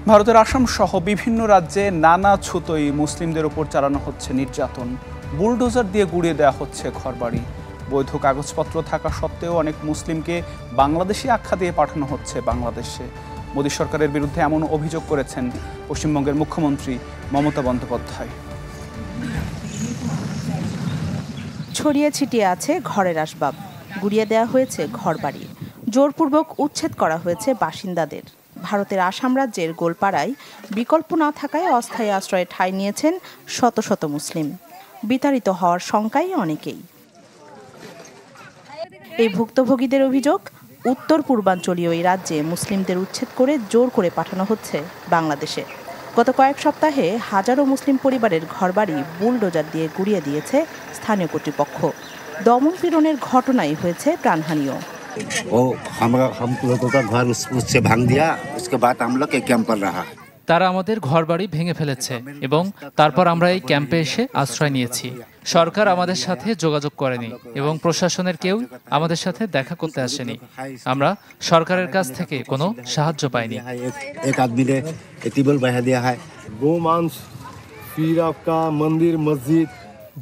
ভারতের আসাম সহ বিভিন্ন রাজ্যে নানা ছুতোই মুসলিমদের উপর চালানো হচ্ছে নির্যাতন। বুলডোজার দিয়ে গুঁড়িয়ে দেওয়া হচ্ছে ঘরবাড়ি। বৈধ কাগজপত্র থাকা সত্ত্বেও অনেক মুসলিমকে বাংলাদেশি আখ্যা দিয়ে পাঠানো হচ্ছে বাংলাদেশে। মোদী সরকারের বিরুদ্ধে এমন অভিযোগ করেছেন পশ্চিমবঙ্গের মুখ্যমন্ত্রী মমতা বন্দ্যোপাধ্যায়। ছড়িয়ে ছিটিয়ে আছে ঘরের আসবাব, গুঁড়িয়ে দেওয়া হয়েছে ঘরবাড়ি, জোরপূর্বক উচ্ছেদ করা হয়েছে বাসিন্দাদের। ভারতের আসাম রাজ্যের গোলপাড়ায় বিকল্প না থাকায় অস্থায়ী আশ্রয়ে ঠাঁই নিয়েছেন শত শত মুসলিম। বিতাড়িত হওয়ার শঙ্কায় অনেকেই। এই ভুক্তভোগীদের অভিযোগ, উত্তর পূর্বাঞ্চলীয় এই রাজ্যে মুসলিমদের উচ্ছেদ করে জোর করে পাঠানো হচ্ছে বাংলাদেশে। গত কয়েক সপ্তাহে হাজারো মুসলিম পরিবারের ঘরবাড়ি বুলডোজার দিয়ে গুঁড়িয়ে দিয়েছে স্থানীয় কর্তৃপক্ষ। দমন পীড়নের ঘটনাই হয়েছে প্রাণহানিও। তারা আমাদের ঘরবাড়ি ভেঙে ফেলেছে এবং তারপর আমরা এই ক্যাম্পে এসে আশ্রয় নিয়েছি। সরকার আমাদের সাথে যোগাযোগ করেনি এবং প্রশাসনের কেউ আমাদের সাথে দেখা করতে আসেনি। আমরা সরকারের কাছ থেকে কোনো সাহায্য পাইনি।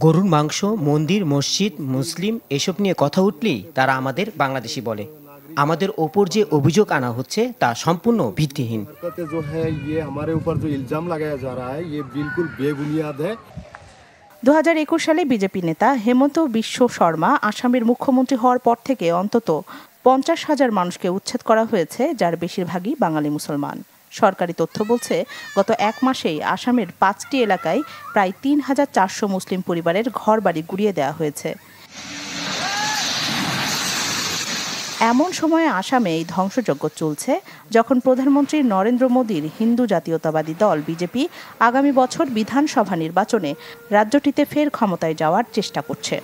গরুর মাংস, মন্দির, মসজিদ, মুসলিম এসব নিয়ে কথা উঠলেই তারা আমাদের বাংলাদেশি বলে। আমাদের ওপর যে অভিযোগ আনা হচ্ছে তা সম্পূর্ণ ভিত্তিহীন। 2021 সালে বিজেপি নেতা হেমন্ত বিশ্ব শর্মা আসামের মুখ্যমন্ত্রী হওয়ার পর থেকে অন্তত 50,000 মানুষকে উচ্ছেদ করা হয়েছে, যার বেশিরভাগই বাঙালি মুসলমান। সরকারি তথ্য বলছে, গত এক মাসেই আসামের 5টি এলাকায় প্রায় 3,400 মুসলিম পরিবারের ঘরবাড়ি গুঁড়িয়ে দেওয়া হয়েছে। এমন সময়ে আসামে এই ধ্বংসযজ্ঞ চলছে যখন প্রধানমন্ত্রী নরেন্দ্র মোদীর হিন্দু জাতীয়তাবাদী দল বিজেপি আগামী বছর বিধানসভা নির্বাচনে রাজ্যটিতে ফের ক্ষমতায় যাওয়ার চেষ্টা করছে।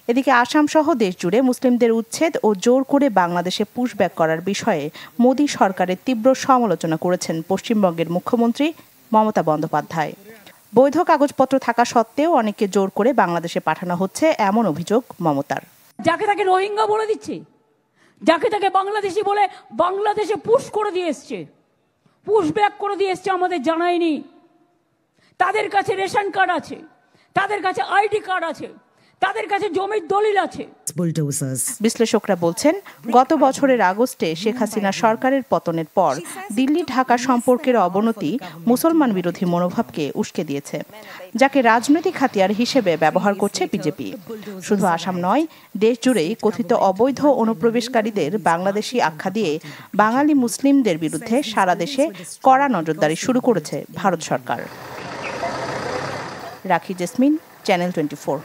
এদিকে আসাম সহ দেশ জুড়ে মুসলিমদের উচ্ছেদ ও জোর করে বাংলাদেশে পুশব্যাক করার বিষয়ে মোদী সরকারের তীব্র সমালোচনা করেছেন পশ্চিমবঙ্গের মুখ্যমন্ত্রী মমতা বন্দ্যোপাধ্যায়। বৈধ কাগজপত্র থাকা সত্ত্বেও অনেককে জোর করে বাংলাদেশে পাঠানো হচ্ছে, এমন অভিযোগ মমতার। যাকে তাকে রোহিঙ্গা বলে দিচ্ছে, যাকে তাকে বাংলাদেশি বলে বাংলাদেশে পুশ করে দিয়ে এসছে, পুশব্যাক করে দিয়ে এসছে, আমাদের জানায়নি। তাদের কাছে রেশন কার্ড আছে, তাদের কাছে আইডি কার্ড আছে, তাদের কাছে জমির দলিল আছে। বিশ্লেষকরা বলছেন, গত বছরের আগস্টে শেখ হাসিনা সরকারের পতনের পর দিল্লি ঢাকা সম্পর্কের অবনতি মুসলমান বিরোধী মনোভাবকে উস্কে দিয়েছে, যাকে রাজনৈতিক হাতিয়ার হিসেবে ব্যবহার করছে বিজেপি। শুধু আসাম নয়, দেশ জুড়েই কথিত অবৈধ অনুপ্রবেশকারীদের বাংলাদেশি আখ্যা দিয়ে বাঙালি মুসলিমদের বিরুদ্ধে সারা দেশে কড়া নজরদারি শুরু করেছে ভারত সরকার। রাখি জেসমিন, চ্যানেল 24।